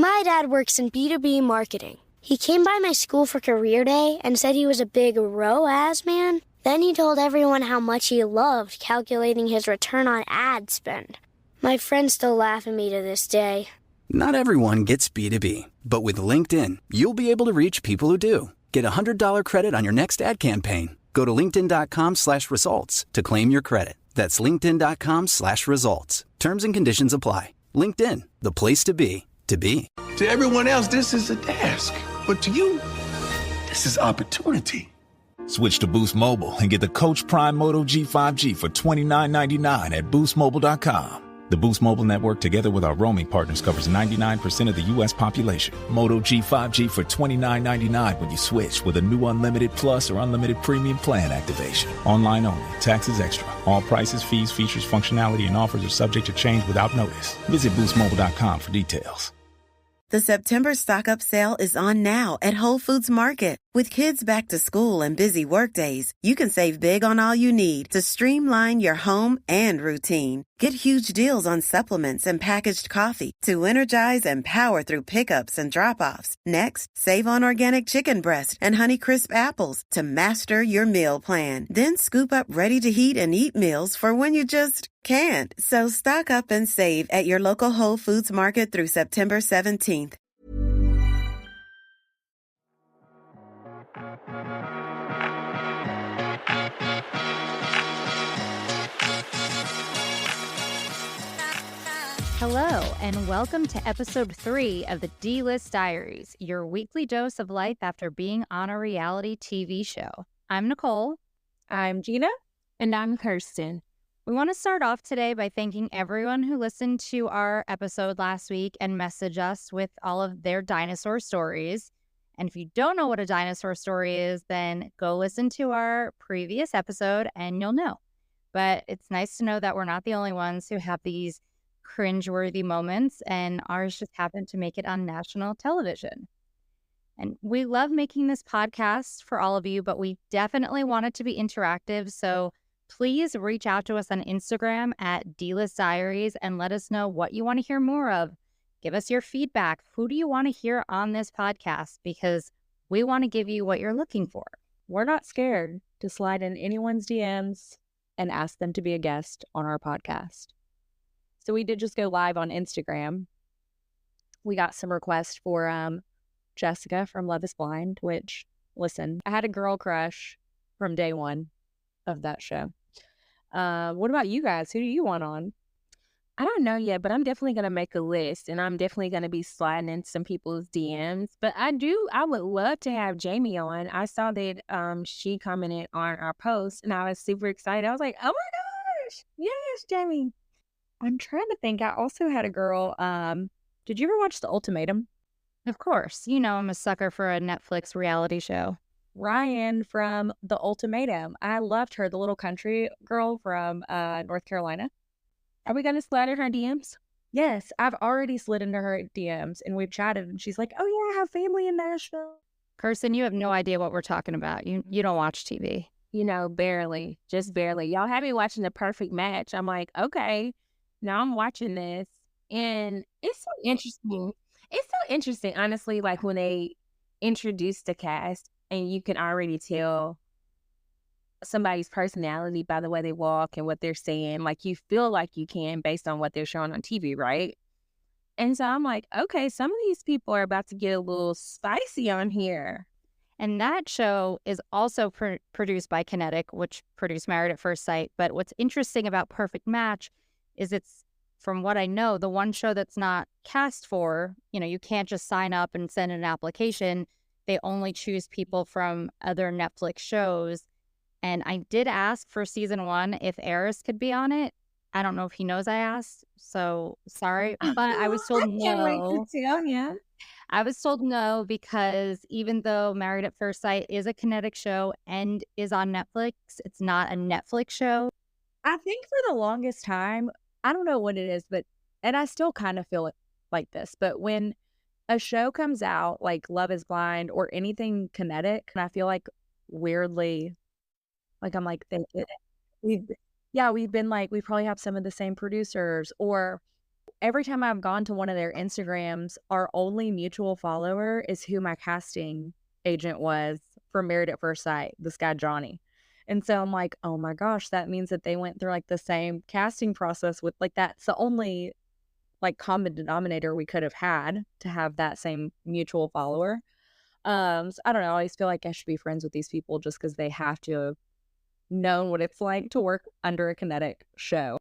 My dad works in B2B marketing. He came by my school for career day and said he was a big ROAS man. Then he told everyone how much he loved calculating his return on ad spend. My friends still laugh at me to this day. Not everyone gets B2B, but with LinkedIn, you'll be able to reach people who do. Get a $100 credit on your next ad campaign. Go to linkedin.com/results to claim your credit. That's linkedin.com/results. Terms and conditions apply. LinkedIn, the place to be, to be. To everyone else, this is a task. But to you, this is opportunity. Switch to Boost Mobile and get the Coach Prime Moto G5G for $29.99 at boostmobile.com. The Boost Mobile network, together with our roaming partners, covers 99% of the U.S. population. Moto G5G for $29.99 when you switch with a new Unlimited Plus or Unlimited Premium plan activation. Online only. Taxes extra. All prices, fees, features, functionality, and offers are subject to change without notice. Visit boostmobile.com for details. The September stock-up sale is on now at Whole Foods Market. With kids back to school and busy workdays, you can save big on all you need to streamline your home and routine. Get huge deals on supplements and packaged coffee to energize and power through pickups and drop-offs. Next, save on organic chicken breast and Honeycrisp apples to master your meal plan. Then scoop up ready-to-heat and eat meals for when you just can't. So stock up and save at your local Whole Foods Market through September 17th. Hello, and welcome to episode 3 of the D-List Diaries, your weekly dose of life after being on a reality TV show. I'm Nicole. I'm Gina. And I'm Kirsten. We want to start off today by thanking everyone who listened to our episode last week and messaged us with all of their dinosaur stories. And if you don't know what a dinosaur story is, then go listen to our previous episode and you'll know. But it's nice to know that we're not the only ones who have these cringeworthy moments, and ours just happened to make it on national television. And we love making this podcast for all of you, but we definitely want it to be interactive, so please reach out to us on Instagram at D-List Diaries and let us know what you want to hear more of. Give us your feedback. Who do you want to hear on this podcast? Because we want to give you what you're looking for. We're not scared to slide in anyone's DMs and ask them to be a guest on our podcast. So we did just go live on Instagram. We got some requests for Jessica from Love is Blind, which, listen, I had a girl crush from day one of that show. What about you guys? Who do you want on? I don't know yet, but I'm definitely going to make a list, and I'm definitely going to be sliding in some people's DMs. But I would love to have Jamie on. I saw that she commented on our post, and I was super excited. I was like, oh my gosh, yes, Jamie. I'm trying to think. I also had a girl. Did you ever watch The Ultimatum? Of course. You know I'm a sucker for a Netflix reality show. Ryan from The Ultimatum. I loved her, the little country girl from North Carolina. Are we going to slide in her DMs? Yes, I've already slid into her DMs, and we've chatted, and she's like, oh yeah, I have family in Nashville. Kirsten, you have no idea what we're talking about. You don't watch TV. You know, barely. Just barely. Y'all had me watching The Perfect Match. I'm like, okay. Now I'm watching this, and it's so interesting. It's so interesting, honestly, like when they introduce the cast and you can already tell somebody's personality by the way they walk and what they're saying. Like you feel like you can based on what they're showing on TV, right? And so I'm like, okay, some of these people are about to get a little spicy on here. And that show is also produced by Kinetic, which produced Married at First Sight. But what's interesting about Perfect Match is it's, from what I know, the one show that's not cast for, you can't just sign up and send an application. They only choose people from other Netflix shows. And I did ask for season 1 if Eris could be on it. I don't know if he knows I asked, so sorry. But I was told no. Can't wait to tell you. I was told no because even though Married at First Sight is a Kinetic show and is on Netflix, it's not a Netflix show. I think for the longest time, I don't know what it is, and I still kind of feel it like this, but when a show comes out like Love is Blind or anything Kinetic, and I feel like weirdly, like I'm like, we've been like, we probably have some of the same producers, or every time I've gone to one of their Instagrams, our only mutual follower is who my casting agent was for Married at First Sight, this guy Johnny. And so I'm like, oh my gosh, that means that they went through like the same casting process with like that's the only like common denominator we could have had to have that same mutual follower. So I don't know. I always feel like I should be friends with these people just because they have to have known what it's like to work under a kinetic show.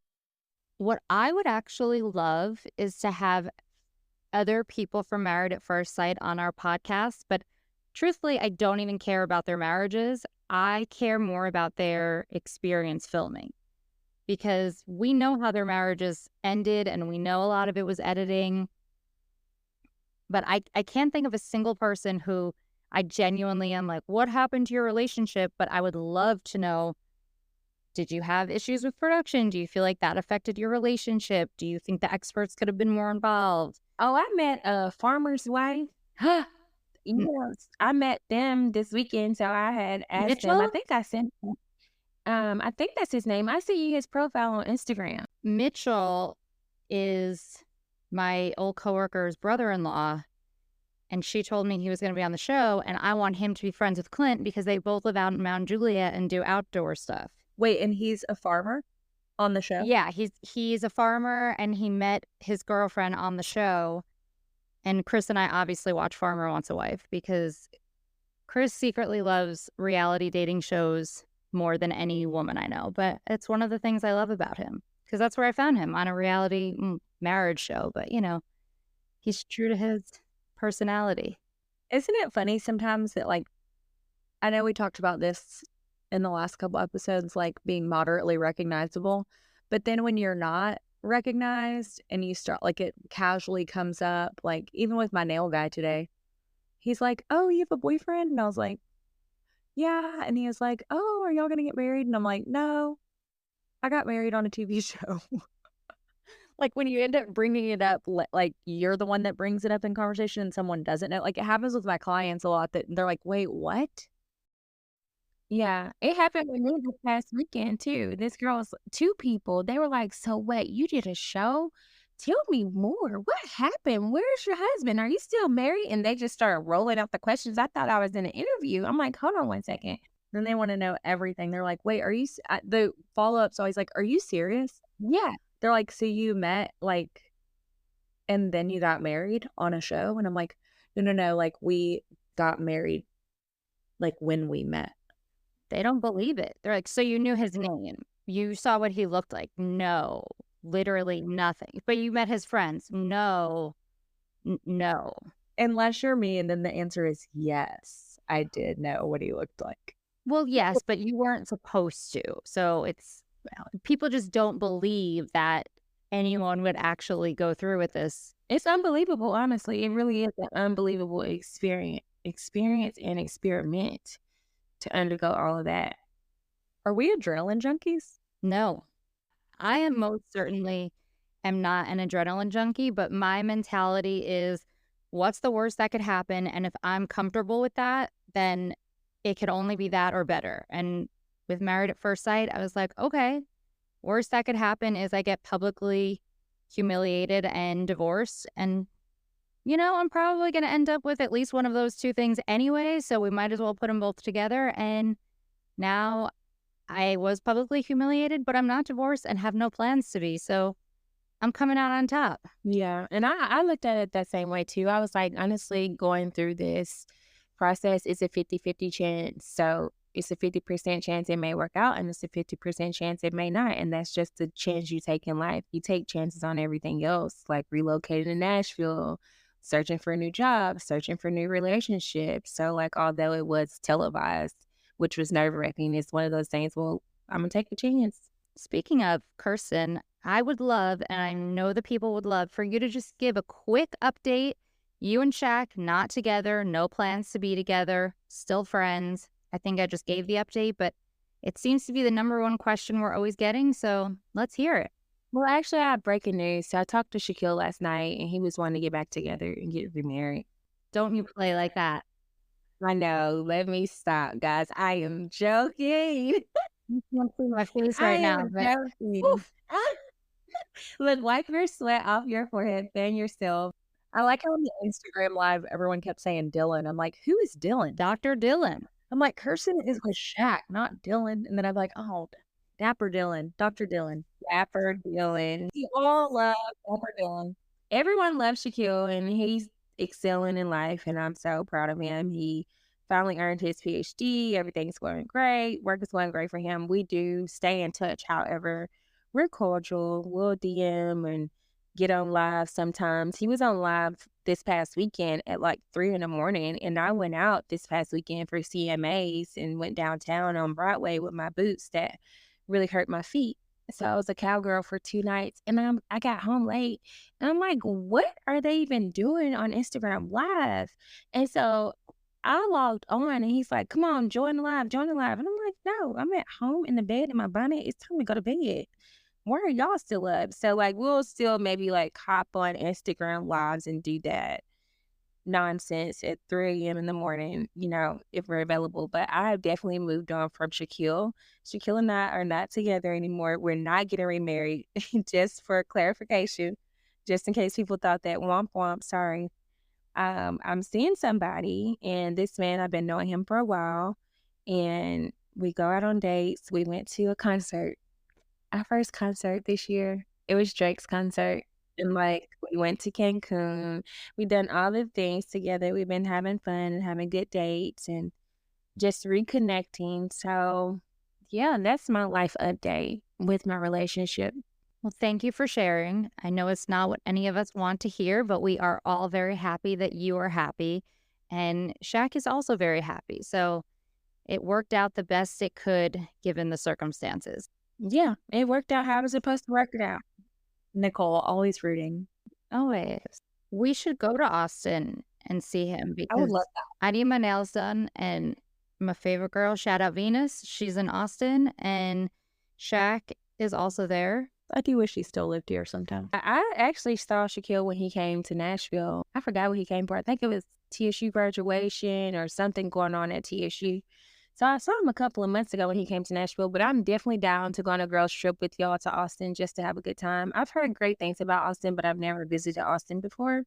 What I would actually love is to have other people from Married at First Sight on our podcast, but truthfully, I don't even care about their marriages. I care more about their experience filming, because we know how their marriages ended and we know a lot of it was editing. But I can't think of a single person who I genuinely am like, what happened to your relationship? But I would love to know, did you have issues with production? Do you feel like that affected your relationship? Do you think the experts could have been more involved? Oh, I met a farmer's wife. Yes, I met them this weekend, so I had asked them. I think I sent them. I think that's his name. I see his profile on Instagram. Mitchell is my old coworker's brother-in-law, and she told me he was going to be on the show, and I want him to be friends with Clint because they both live out in Mount Juliet and do outdoor stuff. Wait, and he's a farmer on the show? Yeah, he's a farmer, and he met his girlfriend on the show. And Chris and I obviously watch Farmer Wants a Wife because Chris secretly loves reality dating shows more than any woman I know. But it's one of the things I love about him, because that's where I found him, on a reality marriage show. But, you know, he's true to his personality. Isn't it funny sometimes that, like, I know we talked about this in the last couple episodes, like being moderately recognizable, but then when you're not recognized and you start, like, it casually comes up, like even with my nail guy today, he's like, oh, you have a boyfriend? And I was like, yeah. And he was like, oh, are y'all gonna get married? And I'm like, no, I got married on a TV show. Like, when you end up bringing it up, like you're the one that brings it up in conversation and someone doesn't know. Like, it happens with my clients a lot that they're like, wait, what? Yeah, it happened with me this past weekend too. This girl's two people. They were like, so wait, you did a show? Tell me more. What happened? Where's your husband? Are you still married? And they just started rolling out the questions. I thought I was in an interview. I'm like, hold on one second. Then they want to know everything. They're like, wait, are you, the follow-up's always like, are you serious? Yeah. They're like, so you met, like, and then you got married on a show? And I'm like, no, like, we got married, like, when we met. They don't believe it. They're like, so you knew his name? You saw what he looked like? No, literally nothing. But you met his friends? No, no. Unless you're me, and then the answer is yes, I did know what he looked like. Well, yes, but you weren't supposed to. So it's, people just don't believe that anyone would actually go through with this. It's unbelievable, honestly. It really is an unbelievable experience and experiment to undergo all of that. Are we adrenaline junkies? No. I am most certainly am not an adrenaline junkie, but my mentality is, what's the worst that could happen? And if I'm comfortable with that, then it could only be that or better. And with Married at First Sight, I was like, okay, worst that could happen is I get publicly humiliated and divorced. And, you know, I'm probably going to end up with at least one of those two things anyway, so we might as well put them both together. And now I was publicly humiliated, but I'm not divorced and have no plans to be, so I'm coming out on top. Yeah, and I looked at it that same way too. I was like, honestly, going through this process is a 50-50 chance. So it's a 50% chance it may work out, and it's a 50% chance it may not. And that's just the chance you take in life. You take chances on everything else, like relocating to Nashville, searching for a new job, searching for new relationships. So, like, although it was televised, which was nerve-wracking, it's one of those things, well, I'm going to take a chance. Speaking of, Kirsten, I would love, and I know the people would love, for you to just give a quick update. You and Shaq, not together, no plans to be together, still friends. I think I just gave the update, but it seems to be the number one question we're always getting, so let's hear it. Well, actually, I have breaking news. So I talked to Shaquille last night, and he was wanting to get back together and get remarried. Don't you play like that. I know. Let me stop, guys. I am joking. You can't see my face right now. But... Look, wipe your sweat off your forehead, fan yourself. I like how on the Instagram live, everyone kept saying Dylan. I'm like, who is Dylan? Dr. Dylan. I'm like, Kirsten is with Shaq, not Dylan. And then I'm like, oh, Dapper Dylan, Dr. Dylan. Dapper Dylan. We all love Dapper Dylan. Everyone loves Shaquille, and he's excelling in life, and I'm so proud of him. He finally earned his PhD. Everything's going great. Work is going great for him. We do stay in touch, however. We're cordial. We'll DM and get on live sometimes. He was on live this past weekend at like 3 a.m, and I went out this past weekend for CMAs and went downtown on Broadway with my boots that really hurt my feet. So I was a cowgirl for 2 nights, and I got home late, and I'm like, what are they even doing on Instagram Live? And so I logged on, and he's like, come on, join the live. And I'm like, no, I'm at home in the bed in my bonnet. It's time to go to bed. Why are y'all still up? So like, we'll still maybe like hop on Instagram Lives and do that nonsense at 3 a.m. in the morning, if we're available. But I have definitely moved on from Shaquille. Shaquille and I are not together anymore. We're not getting remarried. Just for clarification, just in case people thought that, womp womp, sorry. I'm seeing somebody, and this man, I've been knowing him for a while, and we go out on dates. We went to a concert, our first concert this year. It was Drake's concert. And like, we went to Cancun. We've done all the things together. We've been having fun and having good dates and just reconnecting. So yeah, that's my life update with my relationship. Well, thank you for sharing. I know it's not what any of us want to hear, but we are all very happy that you are happy. And Shaq is also very happy. So it worked out the best it could given the circumstances. Yeah, it worked out how it was supposed to work it out. Nicole, always rooting. Always. We should go to Austin and see him because I would love that. I need my nails done, and my favorite girl, shout out Venus, she's in Austin, and Shaq is also there. I do wish he still lived here sometime. I actually saw Shaquille when he came to Nashville. I forgot what he came for. I think it was TSU graduation or something going on at TSU. So I saw him a couple of months ago when he came to Nashville, but I'm definitely down to go on a girls trip with y'all to Austin just to have a good time. I've heard great things about Austin, but I've never visited Austin before.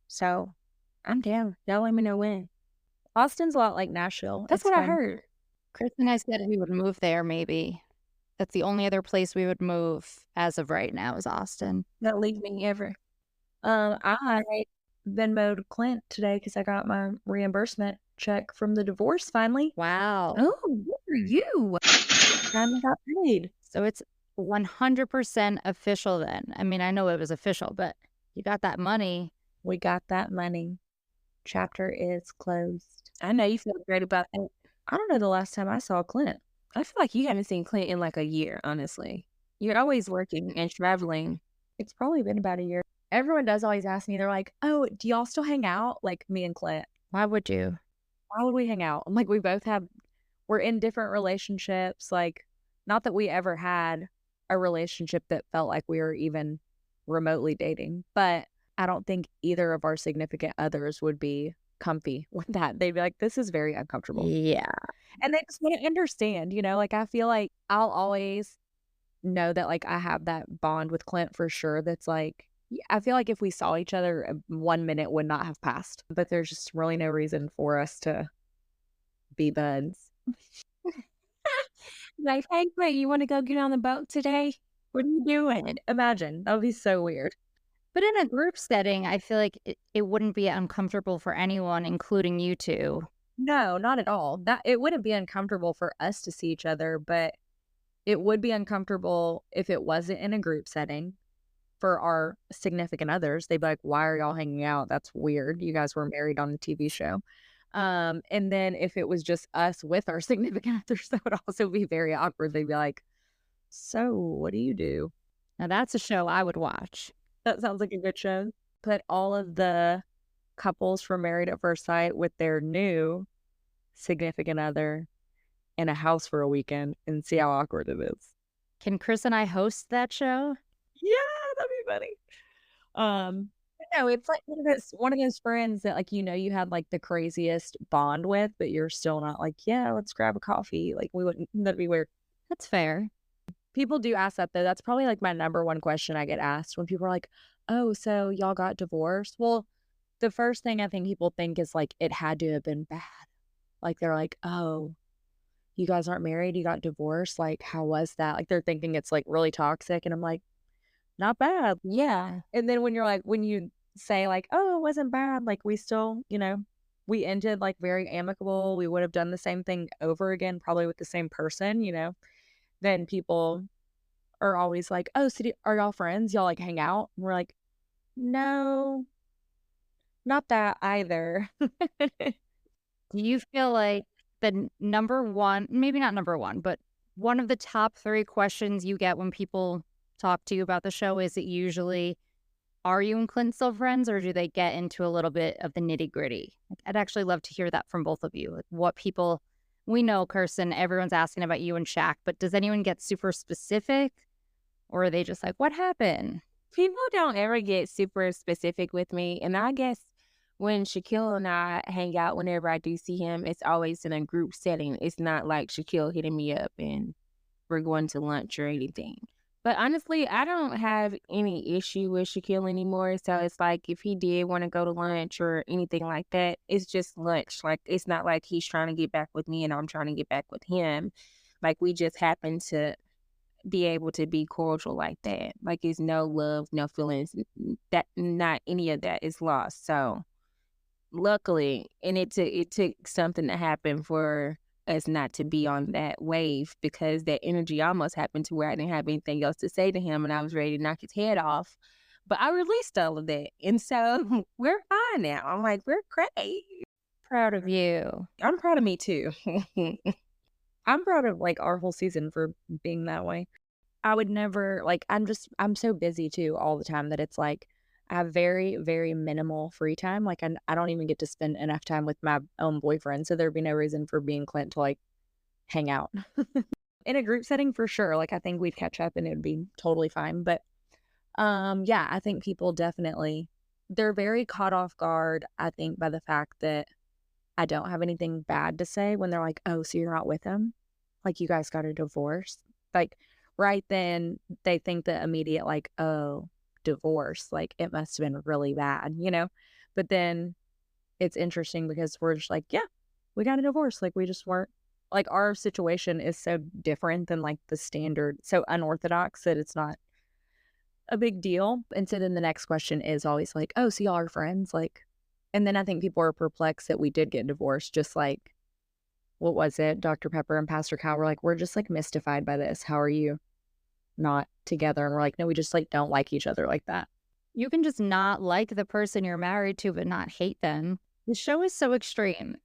So I'm down. Y'all let me know when. Austin's a lot like Nashville. That's what I heard. Kristen and I said we would move there maybe. That's the only other place we would move as of right now is Austin. Don't leave me ever. I Venmo'd Clint today because I got my reimbursement check from the divorce finally. Wow. Oh, good for you. Finally got paid. So it's 100% official then. I mean, I know it was official, but you got that money. We got that money. Chapter is closed. I know you feel great about that. I don't know the last time I saw Clint. I feel like you haven't seen Clint in like a year, honestly. You're always working and traveling. It's probably been about a year. Everyone does always ask me, they're like, oh, do y'all still hang out? Like me and Clint. Why would you? Why would we hang out? I'm like, we're in different relationships. Like, not that we ever had a relationship that felt like we were even remotely dating, but I don't think either of our significant others would be comfy with that. They'd be like, this is very uncomfortable. Yeah. And they just want to understand, like, I feel like I'll always know that, like, I have that bond with Clint for sure. That's like, I feel like if we saw each other, 1 minute would not have passed, but there's just really no reason for us to be buds. Like, hey, Clint, you want to go get on the boat today? What are you doing? Imagine. That would be so weird. But in a group setting, I feel like it wouldn't be uncomfortable for anyone, including you two. No, not at all. It wouldn't be uncomfortable for us to see each other, but it would be uncomfortable if it wasn't in a group setting. For our significant others, they'd be like, why are y'all hanging out? That's weird. You guys were married on a TV show. And then if it was just us with our significant others, that would also be very awkward. They'd be like, so what do you do? Now that's a show I would watch. That sounds like a good show. Put all of the couples from Married at First Sight with their new significant other in a house for a weekend and see how awkward it is. Can Chris and I host that show? Yeah, that'd be funny. No, it's like one of those friends that, like, you had like the craziest bond with, but you're still not like, yeah, let's grab a coffee. Like, we wouldn't. That'd be weird. That's fair. People do ask that, though. That's probably like my number one question I get asked when people are like, oh, so y'all got divorced? Well, the first thing I think people think is like, it had to have been bad. Like, they're like, oh, you guys aren't married, you got divorced. Like, how was that? Like, they're thinking it's like really toxic. And I'm like, not bad. Yeah. And then when you say like, oh, it wasn't bad, like we still, we ended like very amicable. We would have done the same thing over again, probably with the same person, then people are always like, oh, so are y'all friends? Y'all like hang out? And we're like, no, not that either. Do you feel like the number one, maybe not number one, but one of the top 3 questions you get when people talk to you about the show, is it usually, are you and Clint still friends, or do they get into a little bit of the nitty gritty? I'd actually love to hear that from both of you. Like, what people, we know, Kirsten, everyone's asking about you and Shaq, but does anyone get super specific, or are they just like, what happened? People don't ever get super specific with me. And I guess when Shaquille and I hang out, whenever I do see him, it's always in a group setting. It's not like Shaquille hitting me up and we're going to lunch or anything. But honestly, I don't have any issue with Shaquille anymore. So it's like, if he did want to go to lunch or anything like that, it's just lunch. Like, it's not like he's trying to get back with me and I'm trying to get back with him. Like, we just happen to be able to be cordial like that. Like, it's no love, no feelings, that not any of that is lost. So luckily, and it took something to happen for us not to be on that wave, because that energy almost happened to where I didn't have anything else to say to him and I was ready to knock his head off. But I released all of that. And so we're fine now. I'm like, we're great. Proud of you. I'm proud of me too. I'm proud of like our whole season for being that way. I would never I'm so busy too all the time that it's like I have very, very minimal free time. Like I don't even get to spend enough time with my own boyfriend. So there'd be no reason for me and Clint to like hang out in a group setting for sure. Like, I think we'd catch up and it would be totally fine. But yeah, I think people definitely, they're very caught off guard, I think, by the fact that I don't have anything bad to say when they're like, oh, so you're not with him? Like, you guys got a divorce? Like, right then they think the immediate like, oh, divorce, like it must have been really bad, But then it's interesting because we're just like, yeah, we got a divorce. Like, we just weren't, like, our situation is so different than like the standard, so unorthodox that it's not a big deal. And so then the next question is always like, oh, so y'all are friends? Like, and then I think people are perplexed that we did get divorced. Just like, what was it? Dr. Pepper and Pastor Cal were like, we're just like mystified by this. How are you not together? And we're like, no, we just like don't like each other like that. You can just not like the person you're married to, but not hate them. The show is so extreme.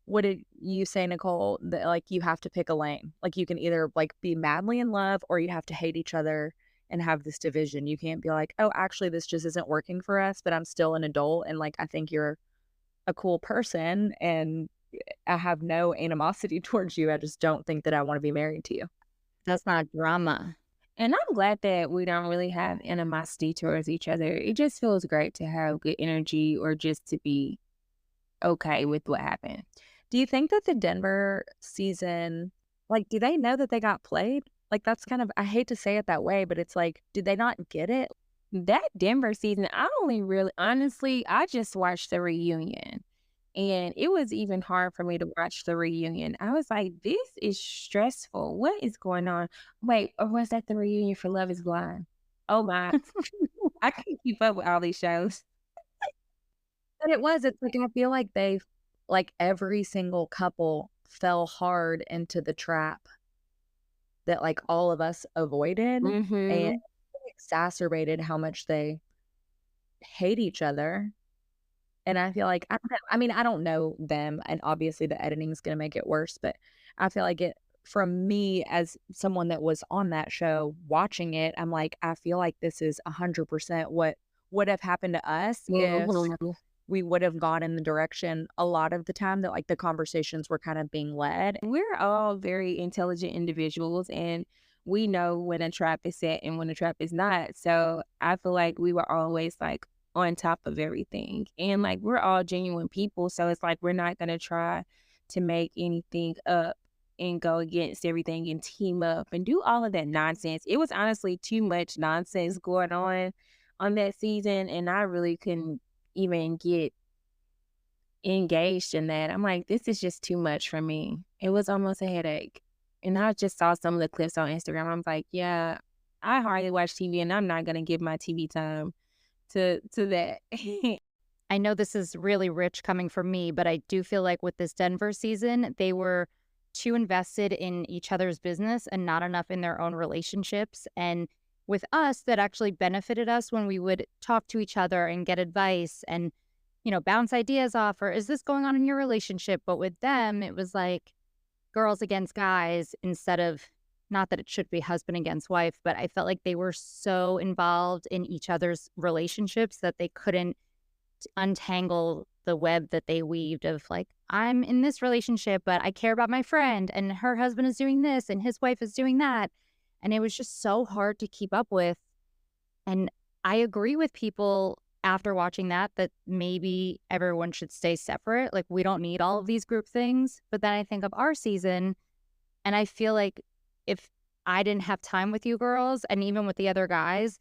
What did you say, Nicole? That like you have to pick a lane. Like, you can either like be madly in love or you have to hate each other and have this division. You can't be like, oh, actually, this just isn't working for us, but I'm still an adult and like I think you're a cool person and I have no animosity towards you. I just don't think that I want to be married to you. That's not drama. And I'm glad that we don't really have animosity towards each other. It just feels great to have good energy or just to be okay with what happened. Do you think that the Denver season, like, do they know that they got played? Like, that's kind of, I hate to say it that way, but it's like, did they not get it? That Denver season, honestly, I just watched the reunion. And it was even hard for me to watch the reunion. I was like, this is stressful. What is going on? Wait, or was that the reunion for Love is Blind? Oh my. I can't keep up with all these shows. But it was, it's like, I feel like like every single couple fell hard into the trap that like all of us avoided. Mm-hmm. And exacerbated how much they hate each other. And I feel like, I don't know them, and obviously the editing is going to make it worse, but I feel like it, from me as someone that was on that show watching it, I'm like, I feel like this is 100% what would have happened to us if we would have gone in the direction a lot of the time that like the conversations were kind of being led. We're all very intelligent individuals and we know when a trap is set and when a trap is not. So I feel like we were always like on top of everything. And like, we're all genuine people. So it's like, we're not going to try to make anything up and go against everything and team up and do all of that nonsense. It was honestly too much nonsense going on that season, and I really couldn't even get engaged in that. I'm like, this is just too much for me. It was almost a headache. And I just saw some of the clips on Instagram. I was like, yeah, I hardly watch TV, and I'm not going to give my TV time to that. I know this is really rich coming from me, but I do feel like with this Denver season, they were too invested in each other's business and not enough in their own relationships. And with us, that actually benefited us when we would talk to each other and get advice and, bounce ideas off, or is this going on in your relationship? But with them, it was like girls against guys instead of, not that it should be husband against wife, but I felt like they were so involved in each other's relationships that they couldn't untangle the web that they weaved of like, I'm in this relationship, but I care about my friend and her husband is doing this and his wife is doing that. And it was just so hard to keep up with. And I agree with people after watching that maybe everyone should stay separate. Like, we don't need all of these group things. But then I think of our season, and I feel like if I didn't have time with you girls and even with the other guys,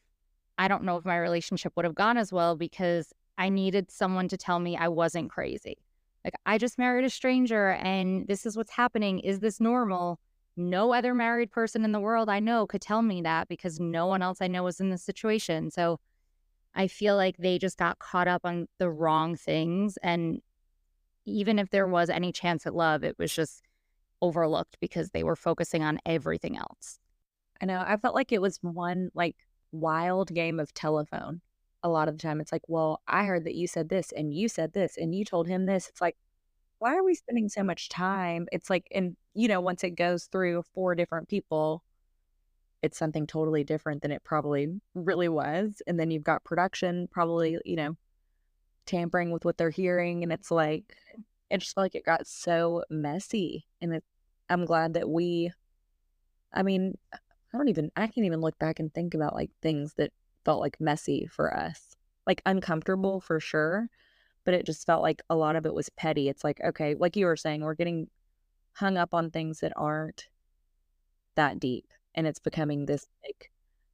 I don't know if my relationship would have gone as well, because I needed someone to tell me I wasn't crazy. Like, I just married a stranger and this is what's happening. Is this normal? No other married person in the world I know could tell me that, because no one else I know was in this situation. So I feel like they just got caught up on the wrong things. And even if there was any chance at love, it was just overlooked because they were focusing on everything else. I know. I felt like it was one like wild game of telephone. A lot of the time it's like, well, I heard that you said this and you said this and you told him this. It's like, why are we spending so much time? It's like, and once it goes through 4 different people, it's something totally different than it probably really was. And then you've got production probably, tampering with what they're hearing. And it's like, it just felt like it got so messy. And I'm glad that I can't even look back and think about like things that felt like messy for us, like uncomfortable for sure. But it just felt like a lot of it was petty. It's like, okay, like you were saying, we're getting hung up on things that aren't that deep. And it's becoming this like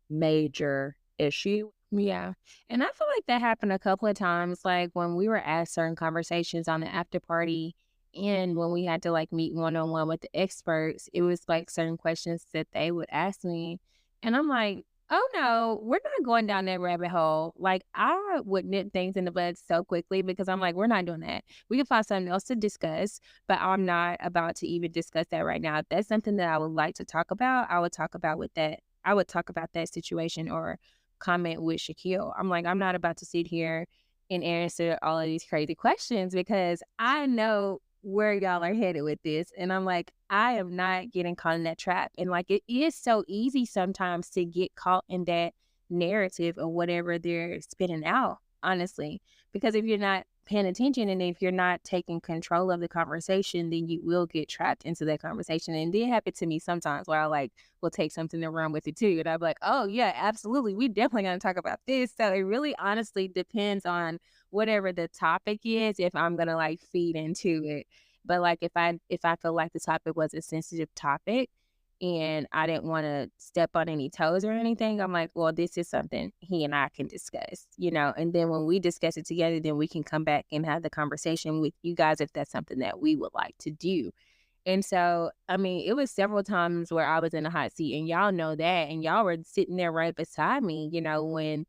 major issue. Yeah. And I feel like that happened a couple of times, like when we were asked certain conversations on the after party and when we had to like meet one-on-one with the experts, it was like certain questions that they would ask me. And I'm like, oh no, we're not going down that rabbit hole. Like, I would nip things in the bud so quickly because I'm like, we're not doing that. We can find something else to discuss, but I'm not about to even discuss that right now. If that's something that I would like to talk about, I would talk about that situation or comment with Shaquille. I'm like, I'm not about to sit here and answer all of these crazy questions because I know where y'all are headed with this. And I'm like, I am not getting caught in that trap. And like, it is so easy sometimes to get caught in that narrative or whatever they're spitting out, honestly, because if you're not paying attention and if you're not taking control of the conversation, then you will get trapped into that conversation. And it happened to me sometimes where I like will take something and run with it too. And I'm like, oh yeah, absolutely. We definitely going to talk about this. So it really honestly depends on whatever the topic is, if I'm going to like feed into it. But like if I feel like the topic was a sensitive topic and I didn't want to step on any toes or anything, I'm like, well, this is something he and I can discuss, and then when we discuss it together, then we can come back and have the conversation with you guys if that's something that we would like to do. And so, I mean, it was several times where I was in a hot seat and y'all know that, and y'all were sitting there right beside me, when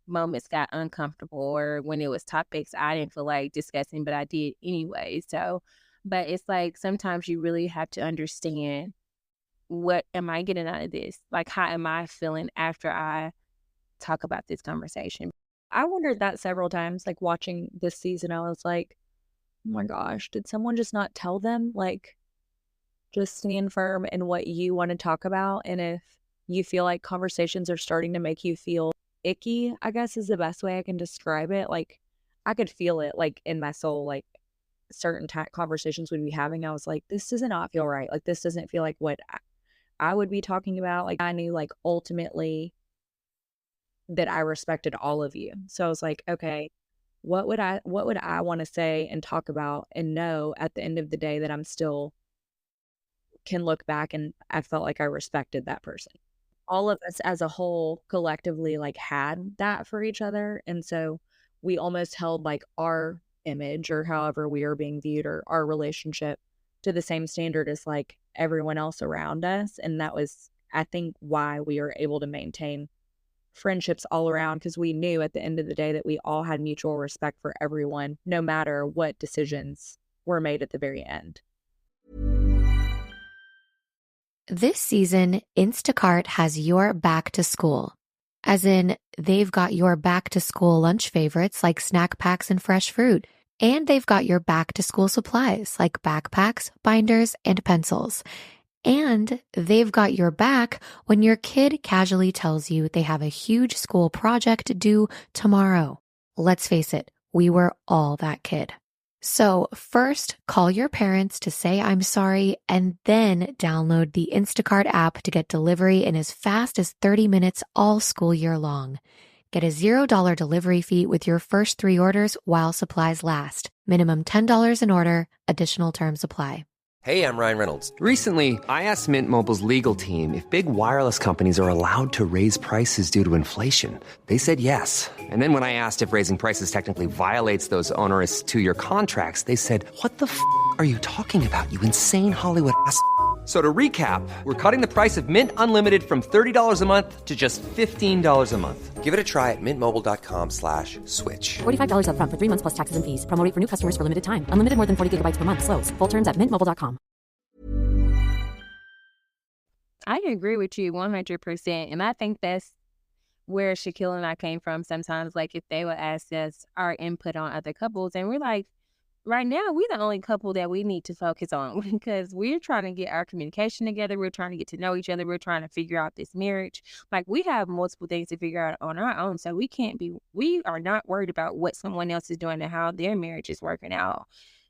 moments got uncomfortable or when it was topics I didn't feel like discussing, but I did anyway. So, but it's like sometimes you really have to understand, what am I getting out of this? Like, how am I feeling after I talk about this conversation? I wondered that several times, like watching this season. I was like, oh my gosh, did someone just not tell them? Like, just stand firm in what you want to talk about. And if you feel like conversations are starting to make you feel icky, I guess is the best way I can describe it. Like, I could feel it like in my soul, like certain conversations we'd be having. I was like, this does not feel right. Like, this doesn't feel like what I would be talking about. Like, I knew like ultimately that I respected all of you. So I was like, okay, what would I want to say and talk about and know at the end of the day that I'm still can look back and I felt like I respected that person. All of us as a whole collectively like had that for each other. And so we almost held like our image or however we are being viewed or our relationship to the same standard as like everyone else around us. And that was, I think, why we were able to maintain friendships all around, because we knew at the end of the day that we all had mutual respect for everyone, no matter what decisions were made at the very end. This season, Instacart has your back to school. As in, they've got your back to school lunch favorites like snack packs and fresh fruit. And they've got your back to school supplies like backpacks, binders, and pencils. And they've got your back when your kid casually tells you they have a huge school project due tomorrow. Let's face it, we were all that kid. So first, call your parents to say I'm sorry, and then download the Instacart app to get delivery in as fast as 30 minutes all school year long. Get a $0 delivery fee with your first 3 orders while supplies last. Minimum $10 an order. Additional terms apply. Hey, I'm Ryan Reynolds. Recently, I asked Mint Mobile's legal team if big wireless companies are allowed to raise prices due to inflation. They said yes. And then when I asked if raising prices technically violates those onerous 2-year contracts, they said, "What the f*** are you talking about, you insane Hollywood ass?" So to recap, we're cutting the price of Mint Unlimited from $30 a month to just $15 a month. Give it a try at mintmobile.com/switch. $45 up front for 3 months plus taxes and fees. Promo rate for new customers for limited time. Unlimited more than 40 gigabytes per month. Slows full terms at mintmobile.com. I agree with you 100%. And I think that's where Shaquille and I came from sometimes. Like, if they would ask us our input on other couples, and we're like, right now, we're the only couple that we need to focus on because we're trying to get our communication together. We're trying to get to know each other. We're trying to figure out this marriage. Like, we have multiple things to figure out on our own. So we are not worried about what someone else is doing and how their marriage is working out.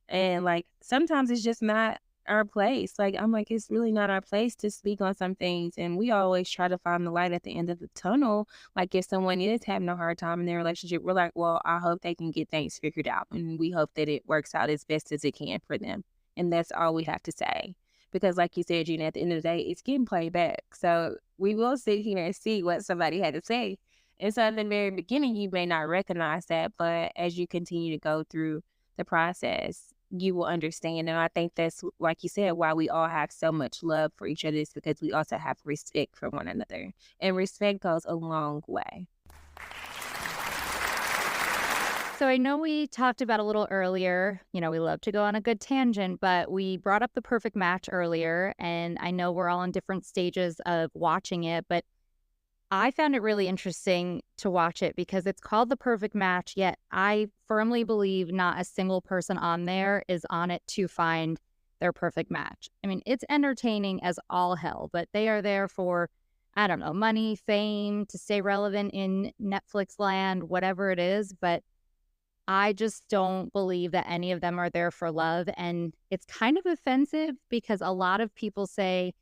And like, sometimes it's just not our place. Like, I'm like, it's really not our place to speak on some things. And we always try to find the light at the end of the tunnel. Like, if someone is having a hard time in their relationship, we're like, well, I hope they can get things figured out. And we hope that it works out as best as it can for them. And that's all we have to say. Because like you said, Gina, at the end of the day, it's getting played back. So we will sit here and see what somebody had to say. And so in the very beginning, you may not recognize that. But as you continue to go through the process, you will understand. And I think that's, like you said, why we all have so much love for each other, is because we also have respect for one another. And respect goes a long way. So I know we talked about a little earlier, we love to go on a good tangent, but we brought up The Perfect Match earlier, and I know we're all in different stages of watching it, but I found it really interesting to watch it because it's called The Perfect Match, yet I firmly believe not a single person on there is on it to find their perfect match. I mean, it's entertaining as all hell, but they are there for, I don't know, money, fame, to stay relevant in Netflix land, whatever it is. But I just don't believe that any of them are there for love. And it's kind of offensive because a lot of people say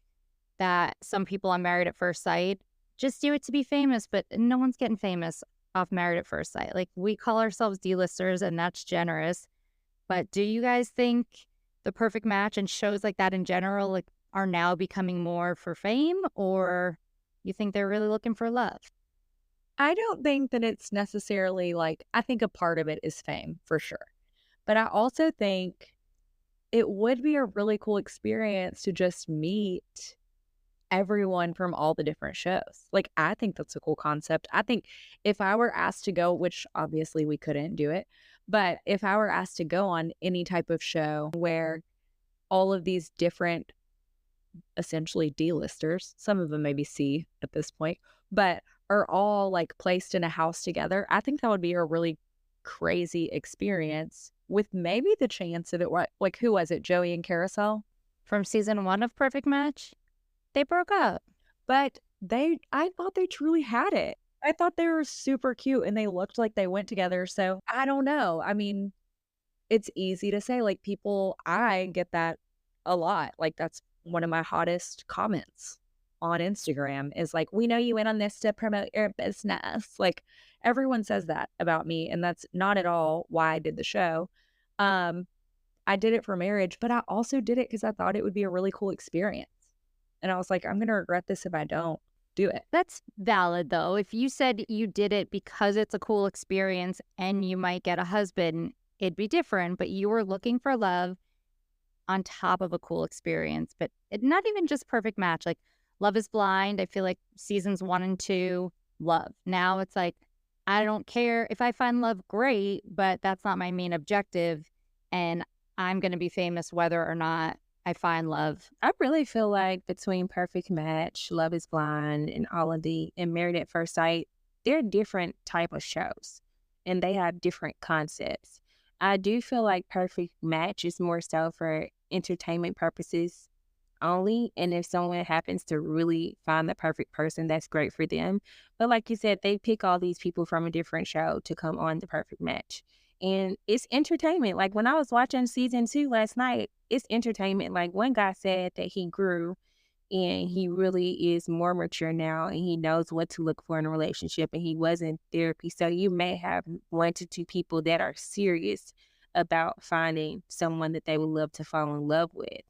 that some people on Married at First Sight just do it to be famous, but no one's getting famous off Married at First Sight. Like, we call ourselves D-listers, and that's generous. But do you guys think The Perfect Match and shows like that in general, like, are now becoming more for fame, or you think they're really looking for love? I don't think that it's necessarily like, I think a part of it is fame for sure. But I also think it would be a really cool experience to just meet everyone from all the different shows. Like, I think that's a cool concept. I think if I were asked to go, which obviously we couldn't do it, but if I were asked to go on any type of show where all of these different, essentially D-listers, some of them maybe C at this point, but are all like placed in a house together, I think that would be a really crazy experience with maybe the chance of it. Like, who was it? Joey and Carousel? From season 1 of Perfect Match? They broke up. But I thought they truly had it. I thought they were super cute and they looked like they went together. So I don't know. I mean, it's easy to say, like, people, I get that a lot. Like, that's one of my hottest comments on Instagram is like, we know you went on this to promote your business. Like, everyone says that about me, and that's not at all why I did the show. I I did it for marriage, but I also did it because I thought it would be a really cool experience. And I was like, I'm going to regret this if I don't do it. That's valid, though. If you said you did it because it's a cool experience and you might get a husband, it'd be different. But you were looking for love on top of a cool experience, but not even just perfect match. Like Love is Blind, I feel like seasons 1 and 2, love. Now it's like, I don't care if I find love, great, but that's not my main objective. And I'm going to be famous whether or not I find love. I really feel like between Perfect Match, Love is Blind, and and Married at First Sight, they're different type of shows and they have different concepts. I do feel like Perfect Match is more so for entertainment purposes only. And if someone happens to really find the perfect person, that's great for them. But like you said, they pick all these people from a different show to come on the Perfect Match. And it's entertainment. Like when I was watching season 2 last night, it's entertainment. Like one guy said that he grew and he really is more mature now and he knows what to look for in a relationship and he was in therapy. So you may have 1 to 2 people that are serious about finding someone that they would love to fall in love with.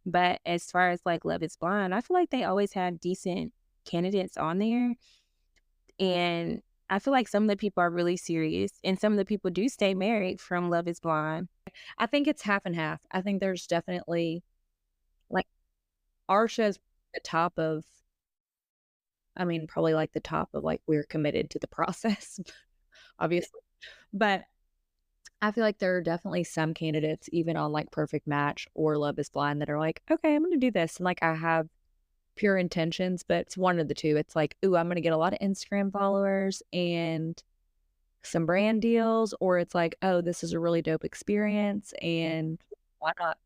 But as far as like Love is Blind, I feel like they always have decent candidates on there. And I feel like some of the people are really serious and some of the people do stay married from Love is Blind. I think it's half and half. I think there's definitely like our show's the top of, I mean, probably like the top of like we're committed to the process, obviously. But I feel like there are definitely some candidates, even on like Perfect Match or Love is Blind, that are like, okay, I'm going to do this. And like I have pure intentions, but it's one of the two. It's like, ooh, I'm going to get a lot of Instagram followers and some brand deals. Or it's like, oh, this is a really dope experience and why not?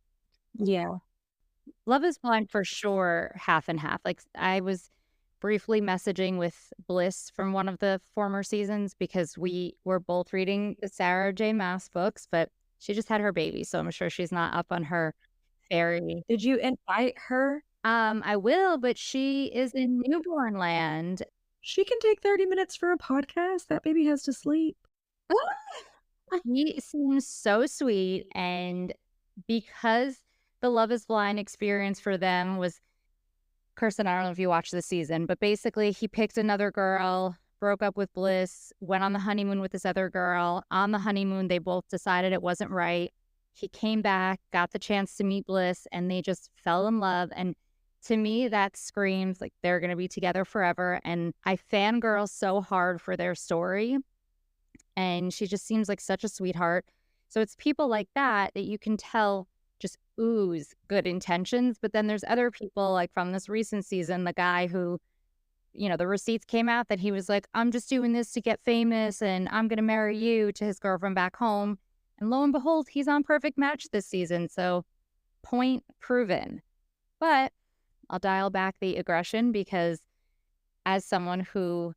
Yeah. Love is Blind for sure, half and half. Like I was briefly messaging with Bliss from one of the former seasons because we were both reading the Sarah J. Maas books, but she just had her baby, so I'm sure she's not up on her fairy. Did you invite her? I will, but she is in newborn land. She can take 30 minutes for a podcast. That baby has to sleep. He seems so sweet, and because the Love is Blind experience for them was, Kirsten, I don't know if you watched the season, but basically he picked another girl, broke up with Bliss, went on the honeymoon with this other girl. On the honeymoon, they both decided it wasn't right. He came back, got the chance to meet Bliss, and they just fell in love. And to me, that screams like they're going to be together forever. And I fangirl so hard for their story. And she just seems like such a sweetheart. So it's people like that that you can tell just ooze good intentions. But then there's other people like from this recent season, the guy who, you know, the receipts came out that he was like, I'm just doing this to get famous and I'm going to marry you, to his girlfriend back home. And lo and behold, he's on Perfect Match this season. So point proven. But I'll dial back the aggression because as someone who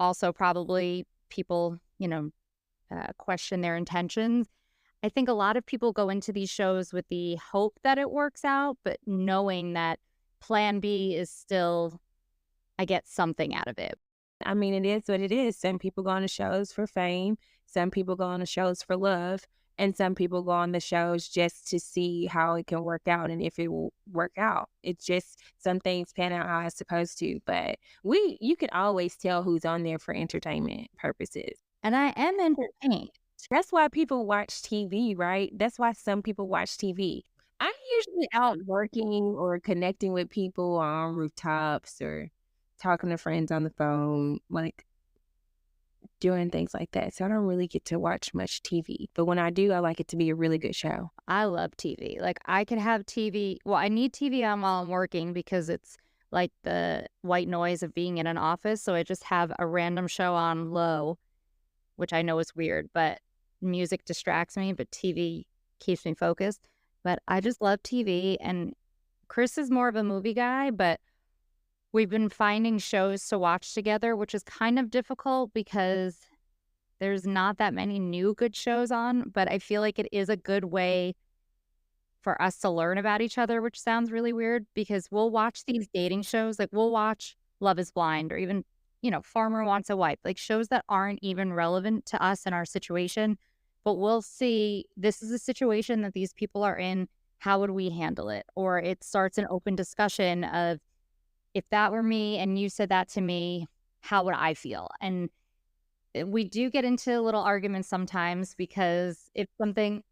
also probably people, you know, question their intentions, I think a lot of people go into these shows with the hope that it works out, but knowing that plan B is still, I get something out of it. I mean, it is what it is. Some people go on the shows for fame. Some people go on the shows for love. And some people go on the shows just to see how it can work out and if it will work out. It's just some things pan out how it's supposed to. But you can always tell who's on there for entertainment purposes. And I am entertained. That's why people watch TV, right? That's why some people watch TV. I'm usually out working or connecting with people on rooftops or talking to friends on the phone, like doing things like that. So I don't really get to watch much TV. But when I do, I like it to be a really good show. I love TV. Like I could have TV. Well, I need TV on while I'm working because it's like the white noise of being in an office. So I just have a random show on low, which I know is weird, but music distracts me, but TV keeps me focused. But I just love TV. And Chris is more of a movie guy, but we've been finding shows to watch together, which is kind of difficult because there's not that many new good shows on, but I feel like it is a good way for us to learn about each other, which sounds really weird because we'll watch these dating shows. Like we'll watch Love is Blind or even, you know, Farmer Wants a Wife, like shows that aren't even relevant to us and our situation. but we'll see, this is a situation that these people are in. How would we handle it? Or it starts an open discussion of, if that were me and you said that to me, how would I feel? And we do get into little arguments sometimes, because if something,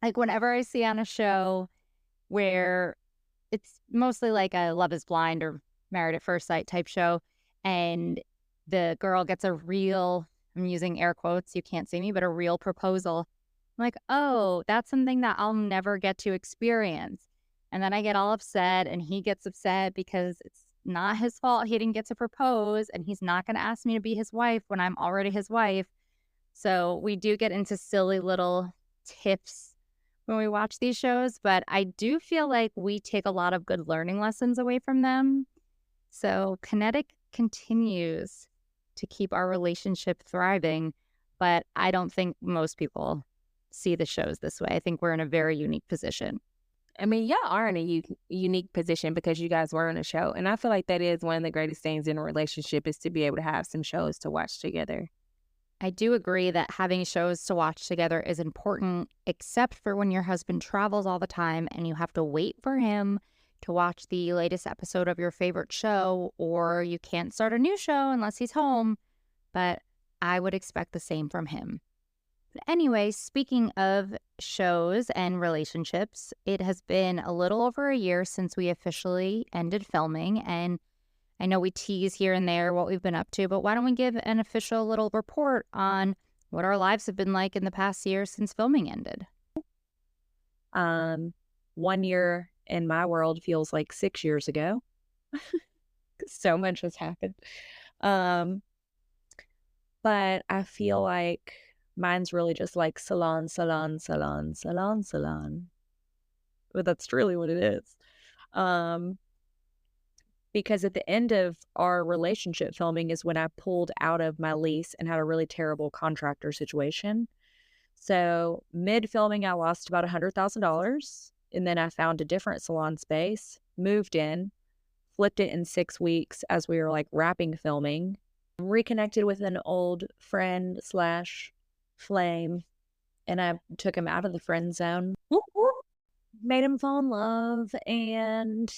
like whenever I see on a show where it's mostly like a Love is Blind or Married at First Sight type show, and the girl gets a real, I'm using air quotes, you can't see me, but a real proposal. I'm like, oh, that's something that I'll never get to experience. And then I get all upset, and he gets upset because it's not his fault he didn't get to propose, and he's not going to ask me to be his wife when I'm already his wife. So we do get into silly little tips when we watch these shows, but I do feel like we take a lot of good learning lessons away from them. So Kinetic continues to keep our relationship thriving, but I don't think most people see the shows this way. I think we're in a very unique position. I mean, y'all are in a unique position because you guys were on a show. And I feel like that is one of the greatest things in a relationship, is to be able to have some shows to watch together. I do agree that having shows to watch together is important, except for when your husband travels all the time and you have to wait for him to watch the latest episode of your favorite show, or you can't start a new show unless he's home. But I would expect the same from him. But anyway, speaking of shows and relationships, it has been a little over a year since we officially ended filming, and I know we tease here and there what we've been up to, but why don't we give an official little report on what our lives have been like in the past year since filming ended? 1 year in my world feels like 6 years ago. So much has happened. But I feel like mine's really just like salon. But that's really what it is. Because at the end of our relationship filming is when I pulled out of my lease and had a really terrible contractor situation. So mid-filming, I lost about $100,000. And then I found a different salon space, moved in, flipped it in 6 weeks as we were like wrapping filming, reconnected with an old friend / flame, and I took him out of the friend zone, made him fall in love, and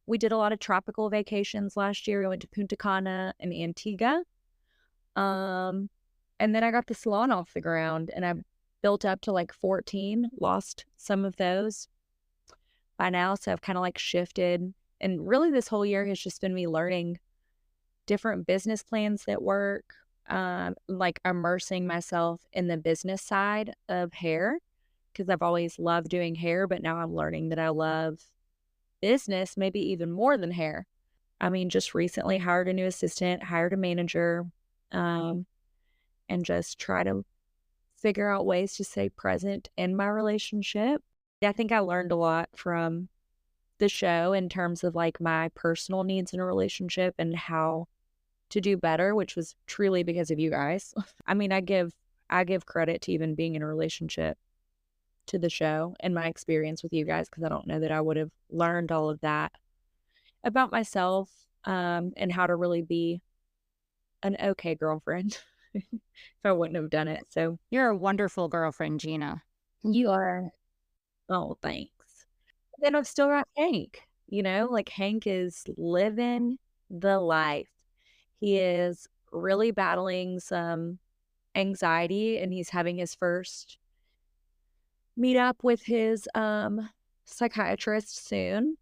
we did a lot of tropical vacations last year. We went to Punta Cana and Antigua. And then I got the salon off the ground, and I built up to like 14, lost some of those by now. So I've kind of like shifted. And really this whole year has just been me learning different business plans that work, like immersing myself in the business side of hair, because I've always loved doing hair, but now I'm learning that I love business maybe even more than hair. I mean, just recently hired a new assistant, hired a manager, and just try to figure out ways to stay present in my relationship. I think I learned a lot from the show in terms of like my personal needs in a relationship and how to do better, which was truly because of you guys. I mean, I give credit to even being in a relationship to the show and my experience with you guys, because I don't know that I would have learned all of that about myself, and how to really be an okay girlfriend if I wouldn't have done it. So You're a wonderful girlfriend, Gina. You are. oh, thanks. Then I've still got Hank, like Hank is living the life. He is really battling some anxiety, and he's having his first meet up with his psychiatrist soon.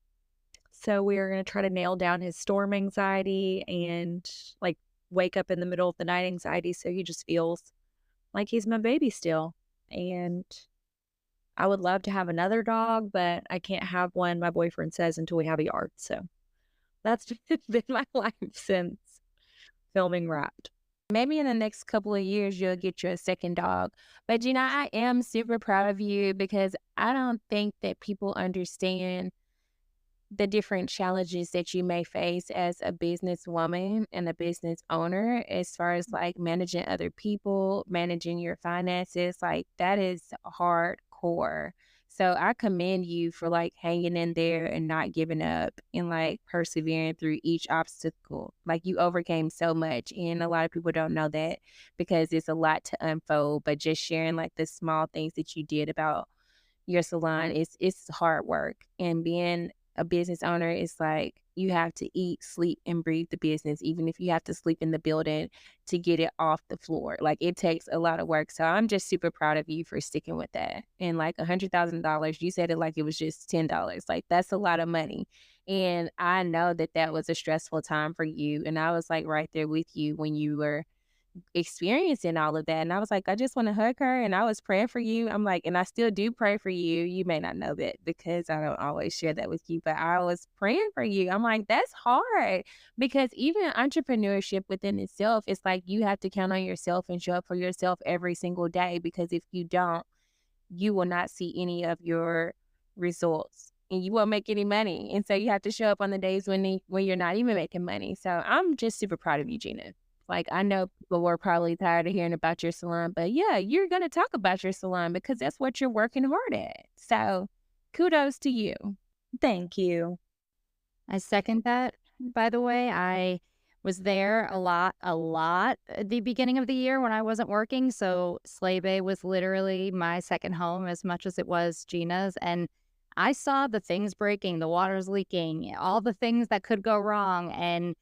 So we're going to try to nail down his storm anxiety and like wake up in the middle of the night anxiety, so he just feels like he's my baby still. And I would love to have another dog, but I can't have one, my boyfriend says, until we have a yard. So that's been my life since filming wrapped. Maybe in the next couple of years, you'll get you a second dog. But Gina, I am super proud of you, because I don't think that people understand the different challenges that you may face as a businesswoman and a business owner, as far as like managing other people, managing your finances. Like, that is hardcore. So I commend you for like hanging in there and not giving up and like persevering through each obstacle. Like you overcame so much. And a lot of people don't know that because it's a lot to unfold, but just sharing like the small things that you did about your salon, it's hard work. And being a business owner is like you have to eat, sleep, and breathe the business, even if you have to sleep in the building to get it off the floor. Like it takes a lot of work. So I'm just super proud of you for sticking with that. And like $100,000, you said it like it was just $10. Like that's a lot of money. And I know that that was a stressful time for you. And I was like right there with you when you were experiencing all of that. And I was like, I just want to hug her. And I was praying for you. I'm like, and I still do pray for you. You may not know that because I don't always share that with you, but I was praying for you. I'm like, that's hard because even entrepreneurship within itself, it's like you have to count on yourself and show up for yourself every single day, because if you don't, you will not see any of your results and you won't make any money. And so you have to show up on the days when you're not even making money. So I'm just super proud of you, Gina. Like, I know people were probably tired of hearing about your salon, but yeah, you're going to talk about your salon because that's what you're working hard at. So kudos to you. Thank you. I second that, by the way. I was there a lot at the beginning of the year when I wasn't working. So Slay Bay was literally my second home as much as it was Gina's. And I saw the things breaking, the water's leaking, all the things that could go wrong. And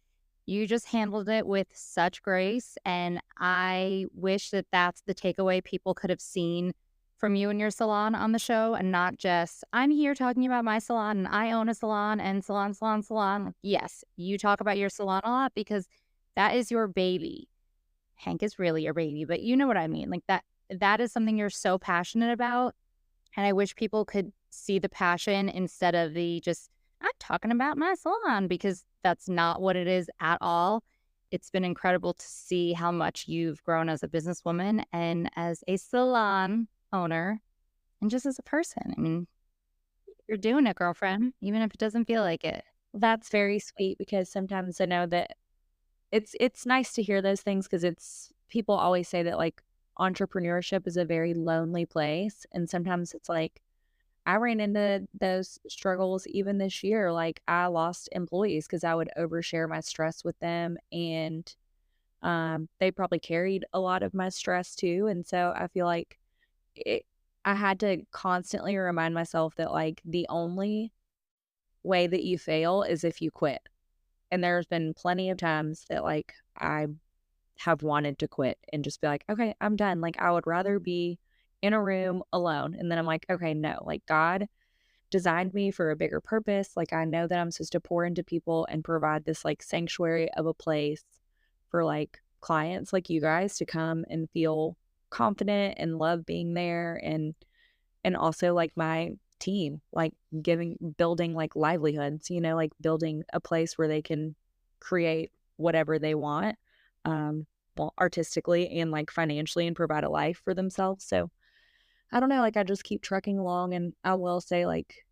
you just handled it with such grace, and I wish that that's the takeaway people could have seen from you and your salon on the show, and not just, I'm here talking about my salon, and I own a salon, and salon. Yes, you talk about your salon a lot because that is your baby. Hank is really your baby, but you know what I mean. Like that is something you're so passionate about, and I wish people could see the passion instead of the just, I'm talking about my salon, because that's not what it is at all. It's been incredible to see how much you've grown as a businesswoman and as a salon owner and just as a person. I mean, you're doing it, girlfriend, even if it doesn't feel like it. That's very sweet because sometimes I know that it's nice to hear those things because people always say that like entrepreneurship is a very lonely place. And sometimes it's like, I ran into those struggles even this year. Like I lost employees because I would overshare my stress with them, and they probably carried a lot of my stress too. And so I feel like I had to constantly remind myself that like the only way that you fail is if you quit. And there's been plenty of times that like I have wanted to quit and just be like, okay, I'm done. Like I would rather be in a room alone. And then I'm like, okay, no, like God designed me for a bigger purpose. Like I know that I'm supposed to pour into people and provide this like sanctuary of a place for like clients like you guys to come and feel confident and love being there. And also like my team, like building like livelihoods, like building a place where they can create whatever they want, well, artistically and like financially, and provide a life for themselves. So I don't know, like I just keep trucking along, and I will say like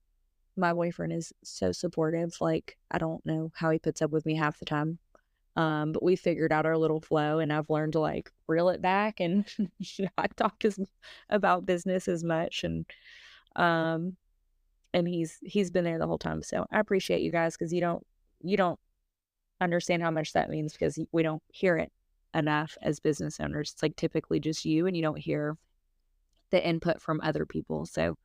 my boyfriend is so supportive. Like I don't know how he puts up with me half the time. But we figured out our little flow, and I've learned to like reel it back and not talk about business as much. And he's been there the whole time. So I appreciate you guys because you don't understand how much that means because we don't hear it enough as business owners. It's like typically just you, and you don't hear the input from other people. So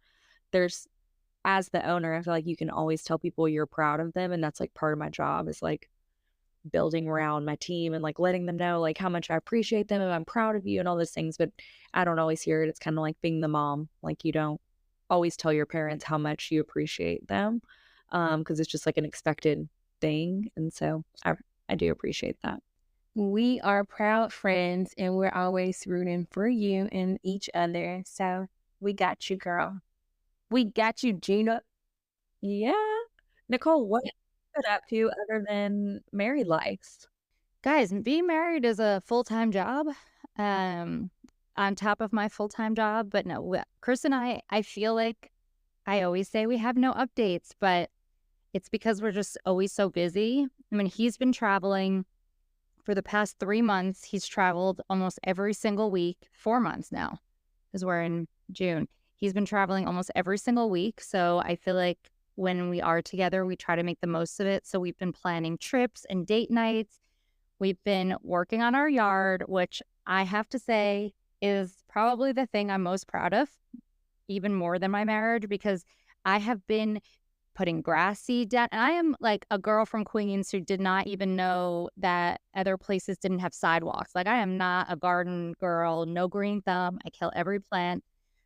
as the owner, I feel like you can always tell people you're proud of them. And that's like part of my job is like building around my team and like letting them know like how much I appreciate them and I'm proud of you and all those things. But I don't always hear it. It's kind of like being the mom. Like you don't always tell your parents how much you appreciate them because it's just like an expected thing. And so I do appreciate that. We are proud friends, and we're always rooting for you and each other. So we got you, girl. We got you, Gina. Yeah. Nicole, what you been up to other than married life? Guys, being married is a full-time job on top of my full-time job. But no, Kirsten and I feel like I always say we have no updates, but it's because we're just always so busy. I mean, he's been traveling. For the past 3 months, he's traveled almost every single week, 4 months now, because we're in June. He's been traveling almost every single week. So I feel like when we are together, we try to make the most of it. So we've been planning trips and date nights. We've been working on our yard, which I have to say is probably the thing I'm most proud of, even more than my marriage, because I have been putting grass seed down. And I am like a girl from Queens who did not even know that other places didn't have sidewalks. Like, I am not a garden girl, no green thumb. I kill every plant.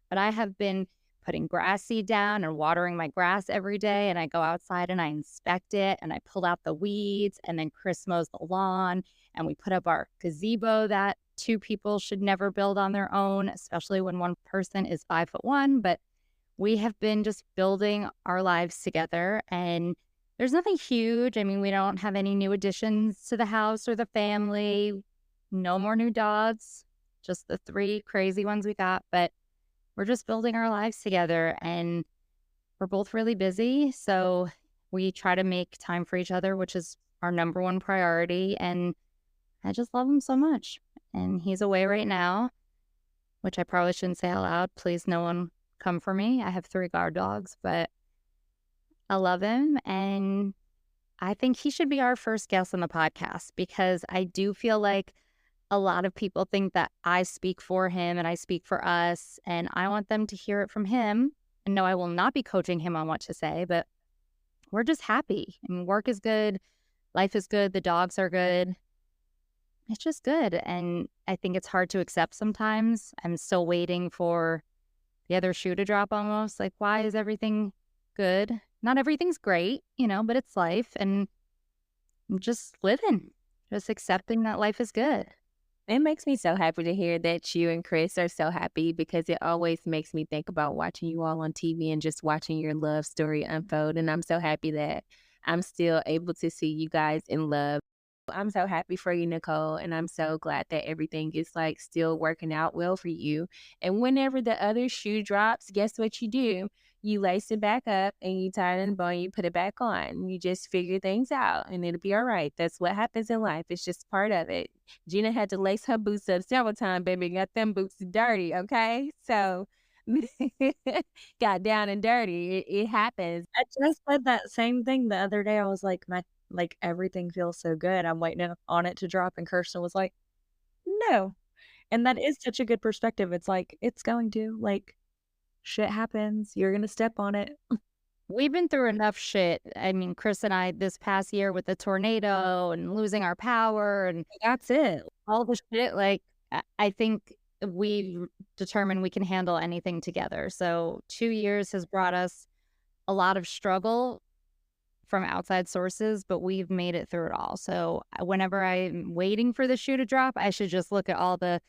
But I have been putting grass seed down and watering my grass every day. And I go outside and I inspect it and I pull out the weeds. And then Chris mows the lawn. And we put up our gazebo that 2 people should never build on their own, especially when one person is 5'1". But we have been just building our lives together, and there's nothing huge. I mean, we don't have any new additions to the house or the family, no more new dogs, just the 3 crazy ones we got, but we're just building our lives together, and we're both really busy. So we try to make time for each other, which is our number one priority. And I just love him so much. And he's away right now, which I probably shouldn't say out loud. Please, no one come for me. I have 3 guard dogs, but I love him. And I think he should be our first guest on the podcast, because I do feel like a lot of people think that I speak for him and I speak for us, and I want them to hear it from him. And no, I will not be coaching him on what to say, but we're just happy. I mean, work is good. Life is good. The dogs are good. It's just good. And I think it's hard to accept sometimes. I'm still waiting for the other shoe to drop almost. Like, why is everything good? Not everything's great, but it's life. And I'm just living, just accepting that life is good. It makes me so happy to hear that you and Chris are so happy, because it always makes me think about watching you all on TV and just watching your love story unfold. And I'm so happy that I'm still able to see you guys in love. I'm so happy for you, Nicole, and I'm so glad that everything is like still working out well for you. And whenever the other shoe drops, guess what you do? You lace it back up and you tie it in a bow and you put it back on. You just figure things out and it'll be all right. That's what happens in life. It's just part of it. Gina had to lace her boots up several times, baby. Got them boots dirty, okay? So got down and dirty. It happens. I just said that same thing the other day. I was like, everything feels so good. I'm waiting on it to drop. And Kirsten was like, no. And that is such a good perspective. It's like, it's going to, like, shit happens. You're going to step on it. We've been through enough shit. I mean, Chris and I this past year with the tornado and losing our power, and That's it. all the shit. Like, I think we've determined we can handle anything together. So 2 years has brought us a lot of struggle from outside sources, but we've made it through it all. So whenever I'm waiting for the shoe to drop, I should just look at all the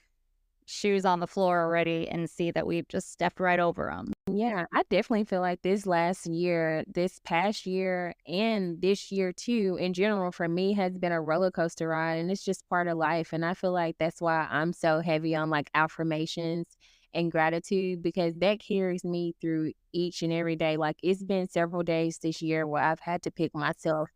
shoes on the floor already and see that we've just stepped right over them. Yeah, I definitely feel like this past year, and this year too, in general, for me, has been a roller coaster ride, and it's just part of life. And I feel like that's why I'm so heavy on like affirmations and gratitude, because that carries me through each and every day. Like, it's been several days this year where I've had to pick myself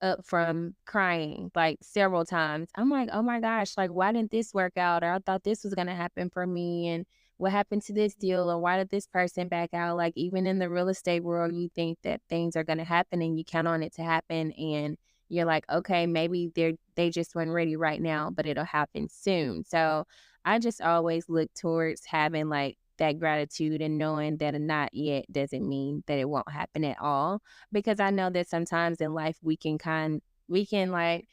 up from crying like several times. I'm like, oh my gosh, like, why didn't this work out? Or I thought this was going to happen for me. And what happened to this deal? Or why did this person back out? Like, even in the real estate world, you think that things are going to happen and you count on it to happen. And you're like, okay, maybe they just weren't ready right now, but it'll happen soon. So I just always look towards having like that gratitude and knowing that a not yet doesn't mean that it won't happen at all. Because I know that sometimes in life we can like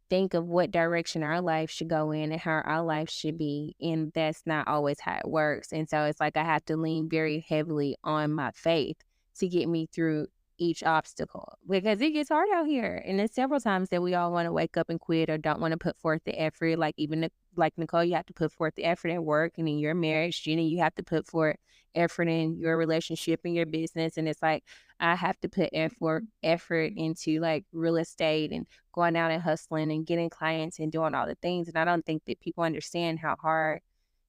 think of what direction our life should go in and how our life should be. And that's not always how it works. And so it's like I have to lean very heavily on my faith to get me through each obstacle, because it gets hard out here. And there's several times that we all want to wake up and quit or don't want to put forth the effort. Like, even like Nicole, you have to put forth the effort at work and in your marriage. Gina, you have to put forth effort in your relationship and your business. And it's like, I have to put effort into like real estate and going out and hustling and getting clients and doing all the things. And I don't think that people understand how hard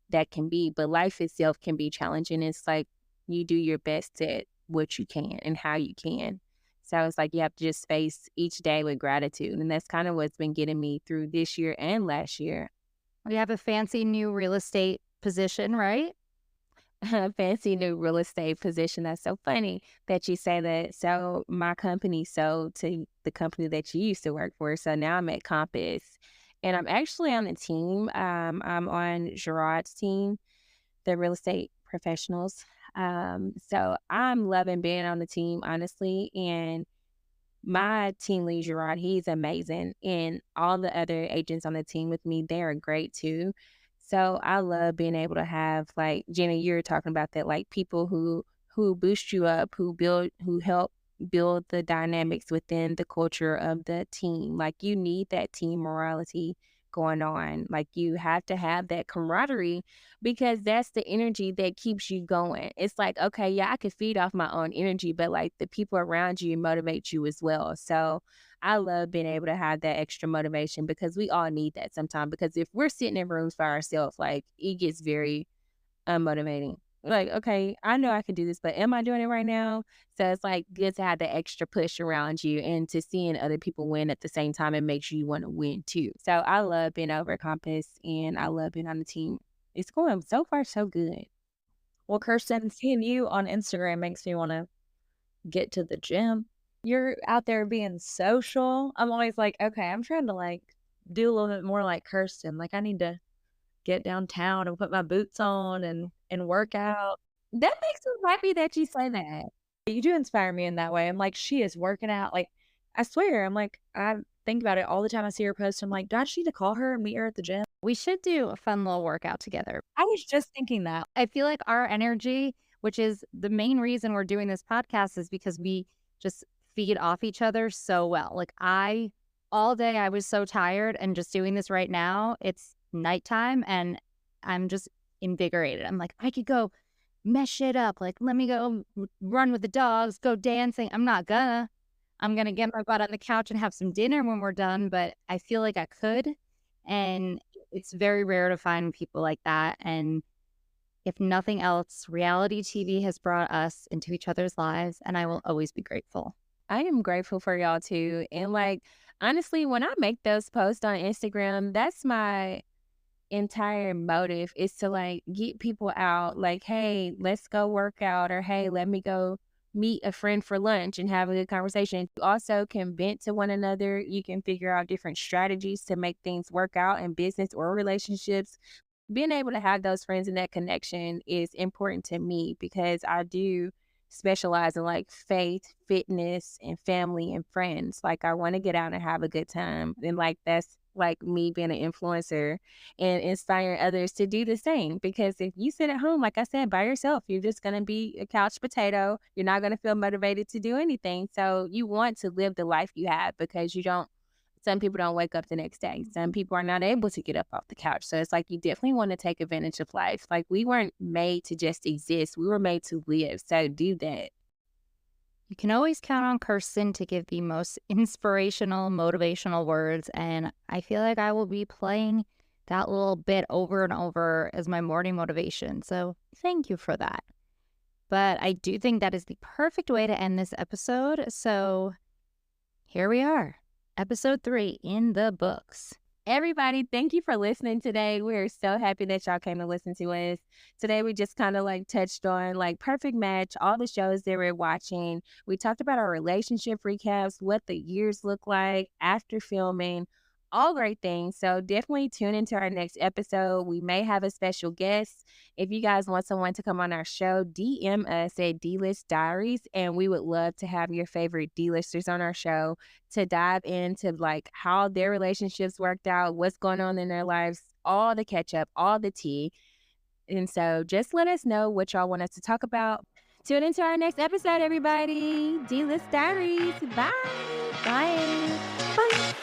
that can be. But life itself can be challenging. It's like you do your best at what you can and how you can. So it's like you have to just face each day with gratitude. And that's kind of what's been getting me through this year and last year. We have a fancy new real estate position, right? fancy new real estate position. That's so funny that you say that. So my company sold to the company that you used to work for. So now I'm at Compass, and I'm actually on the team. I'm on Gerard's team, the real estate professionals. So I'm loving being on the team, honestly. And my team lead, Gerard, he's amazing. And all the other agents on the team with me, they are great too. So I love being able to have, like, Gina, you're talking about that, like people who boost you up, who help build the dynamics within the culture of the team. Like, you need that team morality going on. Like, you have to have that camaraderie because that's the energy that keeps you going. It's like, okay, yeah, I could feed off my own energy, but like the people around you motivate you as well. So I love being able to have that extra motivation because we all need that sometimes. Because if we're sitting in rooms by ourselves, like, it gets very unmotivating. Like, okay, I know I can do this, but am I doing it right now? So it's like good to have the extra push around you, and to seeing other people win at the same time, it makes you want to win too. So I love being over at Compass, and I love being on the team. It's going so far so good. Well, Kirsten, seeing you on Instagram makes me want to get to the gym. You're out there being social. I'm always like, okay, I'm trying to like do a little bit more like Kirsten. Like, I need to get downtown and put my boots on and work out. That makes me happy that you say that. You do inspire me in that way. I'm like, she is working out. Like, I swear, I'm like, I think about it all the time. I see her post. I'm like, do I just need to call her and meet her at the gym? We should do a fun little workout together. I was just thinking that. I feel like our energy, which is the main reason we're doing this podcast, is because we just feed off each other so well. Like, all day I was so tired, and just doing this right now, it's nighttime and I'm just invigorated. I'm like, I could go mesh it up. Like, let me go run with the dogs, go dancing. I'm going to get my butt on the couch and have some dinner when we're done, but I feel like I could. And it's very rare to find people like that. And if nothing else, reality TV has brought us into each other's lives, and I will always be grateful. I am grateful for y'all too. And like, honestly, when I make those posts on Instagram, that's my entire motive, is to like get people out. Like, hey, let's go work out, or hey, let me go meet a friend for lunch and have a good conversation. You also can vent to one another. You can figure out different strategies to make things work out in business or relationships. Being able to have those friends and that connection is important to me, because I do specialize in like faith, fitness, and family and friends. Like, I want to get out and have a good time. And like, that's like me being an influencer and inspiring others to do the same. Because if you sit at home, like I said, by yourself, you're just going to be a couch potato. You're not going to feel motivated to do anything. So you want to live the life you have, because some people don't wake up the next day. Some people are not able to get up off the couch. So it's like, you definitely want to take advantage of life. Like, we weren't made to just exist. We were made to live. So do that. You can always count on Kirsten to give the most inspirational, motivational words. And I feel like I will be playing that little bit over and over as my morning motivation. So thank you for that. But I do think that is the perfect way to end this episode. So here we are. Episode 3 in the books. Everybody, thank you for listening today. We're so happy that y'all came to listen to us. Today, we just kind of like touched on like Perfect Match, all the shows that we're watching. We talked about our relationship recaps, what the years look like after filming, all great things. So definitely tune into our next episode. We may have a special guest. If you guys want someone to come on our show, DM us at D-List Diaries, and we would love to have your favorite D-listers on our show to dive into like how their relationships worked out, what's going on in their lives, all the catch up, all the tea. And so just let us know what y'all want us to talk about. Tune into our next episode, everybody. D-List Diaries. Bye. Bye. Bye.